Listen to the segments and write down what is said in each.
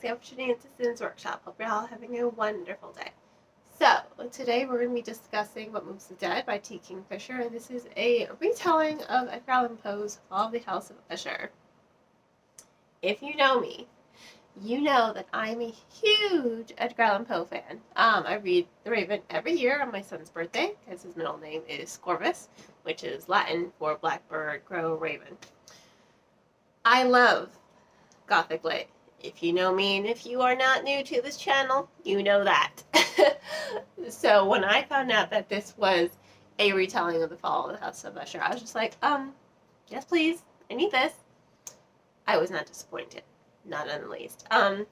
Exam for Shenanigans Workshop. Hope you're all having a wonderful day. So, today we're going to be discussing What Moves the Dead by T. Kingfisher, and this is a retelling of Edgar Allan Poe's Fall of the House of Usher. If you know me, you know that I'm a huge Edgar Allan Poe fan. I read The Raven every year on my son's birthday, because his middle name is Corvus, which is Latin for blackbird, crow, raven. I love Gothic lit. If you know me and if you are not new to this channel, you know that. So when I found out that this was a retelling of the Fall of the House of Usher, I was just like, yes please, I need this. I was not disappointed. Not in the least. I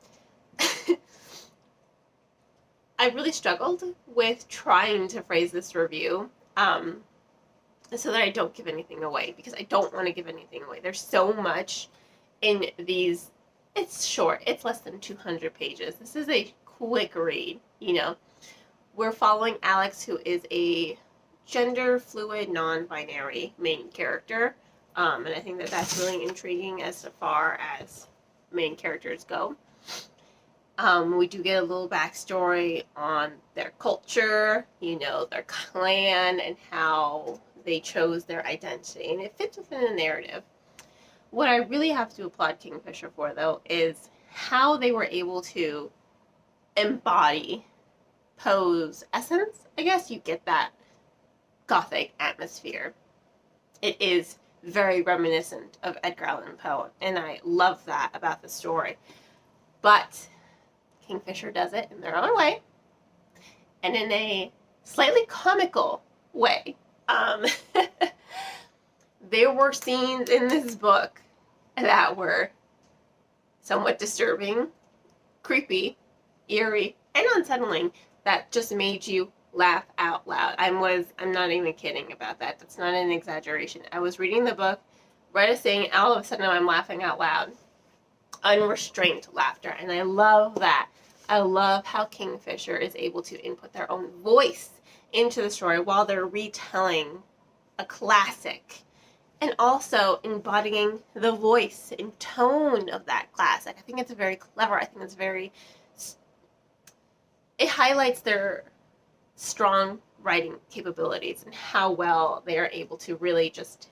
really struggled with trying to phrase this review so that I don't give anything away, because I don't want to give anything away. There's so much in these. It's short. It's less than 200 pages. This is a quick read, you know. We're following Alex, who is a gender fluid, non-binary main character. And I think that that's really intriguing as far as main characters go. We do get a little backstory on their culture, you know, their clan, and how they chose their identity. And it fits within the narrative. What I really have to applaud Kingfisher for, though, is how they were able to embody Poe's essence. I guess you get that Gothic atmosphere. It is very reminiscent of Edgar Allan Poe, and I love that about the story. But Kingfisher does it in their own way, and in a slightly comical way. There were scenes in this book that were somewhat disturbing, creepy, eerie, and unsettling that just made you laugh out loud. I'm not even kidding about that. That's not an exaggeration. I was reading the book, read a scene, all of a sudden I'm laughing out loud. Unrestrained laughter, and I love that. I love how Kingfisher is able to input their own voice into the story while they're retelling a classic, and also embodying the voice and tone of that classic. I think it's very clever. I think it highlights their strong writing capabilities and how well they are able to really just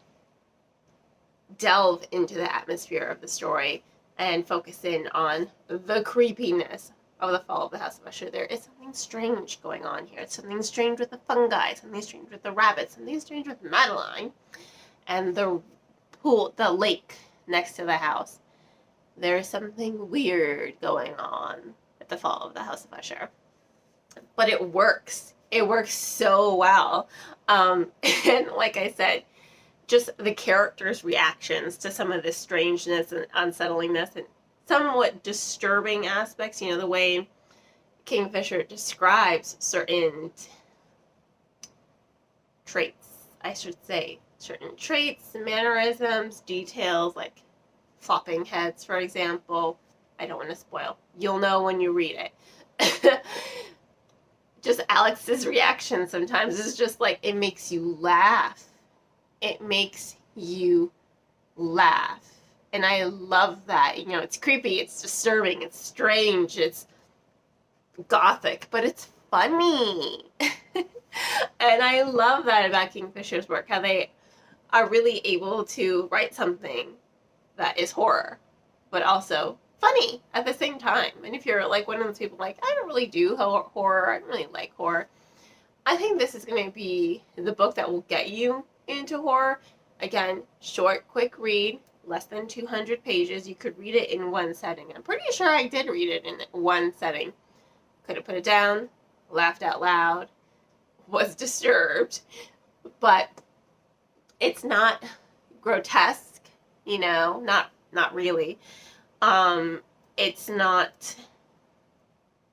delve into the atmosphere of the story and focus in on the creepiness of the Fall of the House of Usher. There is something strange going on here. It's something strange with the fungi, something strange with the rabbits, something strange with Madeline and the pool, the lake next to the house. There's something weird going on at the Fall of the House of Usher. But it works. It works so well. And like I said, just the characters' reactions to some of this strangeness and unsettlingness and somewhat disturbing aspects, you know, the way Kingfisher describes certain traits, I should say. Certain traits, mannerisms, details, like flopping heads, for example. I don't want to spoil. You'll know when you read it. Just Alex's reaction sometimes is just like, it makes you laugh. It makes you laugh. And I love that. You know, it's creepy, it's disturbing, it's strange, it's Gothic, but it's funny. And I love that about Kingfisher's work, how they are really able to write something that is horror, but also funny at the same time. And if you're like one of those people like, I don't really do horror, I don't really like horror, I think this is going to be the book that will get you into horror. Again, short, quick read, less than 200 pages. You could read it in one setting. I'm pretty sure I did read it in one setting. Could have put it down, laughed out loud, was disturbed, but it's not grotesque, you know, not really. It's not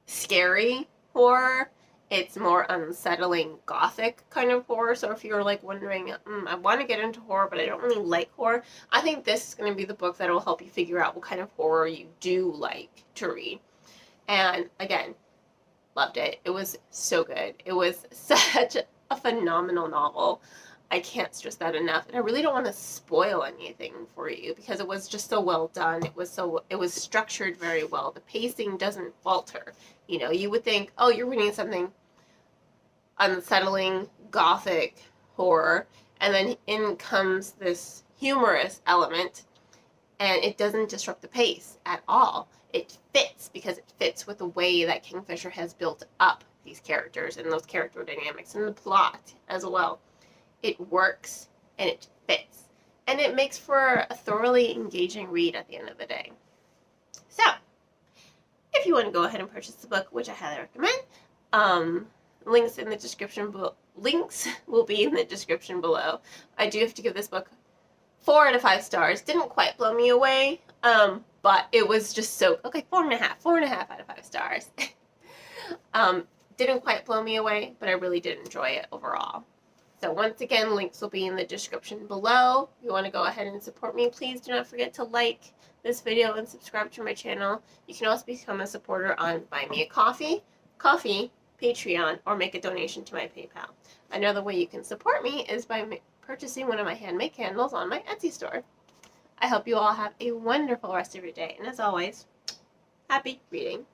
scary horror. It's more unsettling Gothic kind of horror. So if you're like wondering, I want to get into horror, but I don't really like horror, I think this is going to be the book that will help you figure out what kind of horror you do like to read. And again, loved it. It was so good. It was such a phenomenal novel. I can't stress that enough. And I really don't want to spoil anything for you because it was just so well done. It was structured very well. The pacing doesn't falter. You know, you would think, oh, you're reading something unsettling, gothic horror, and then in comes this humorous element, and it doesn't disrupt the pace at all. It fits because it fits with the way that Kingfisher has built up these characters and those character dynamics and the plot as well. It works and it fits, and it makes for a thoroughly engaging read at the end of the day. So, if you want to go ahead and purchase the book, which I highly recommend, links will be in the description below. I do have to give this book 4 out of 5 stars. Didn't quite blow me away, but it was just so, okay, 4.5 out of 5 stars. Didn't quite blow me away, but I really did enjoy it overall. So once again, links will be in the description below. If you want to go ahead and support me, please do not forget to like this video and subscribe to my channel. You can also become a supporter on Buy Me a Coffee, Patreon, or make a donation to my PayPal. Another way you can support me is by purchasing one of my handmade candles on my Etsy store. I hope you all have a wonderful rest of your day, and as always, happy reading.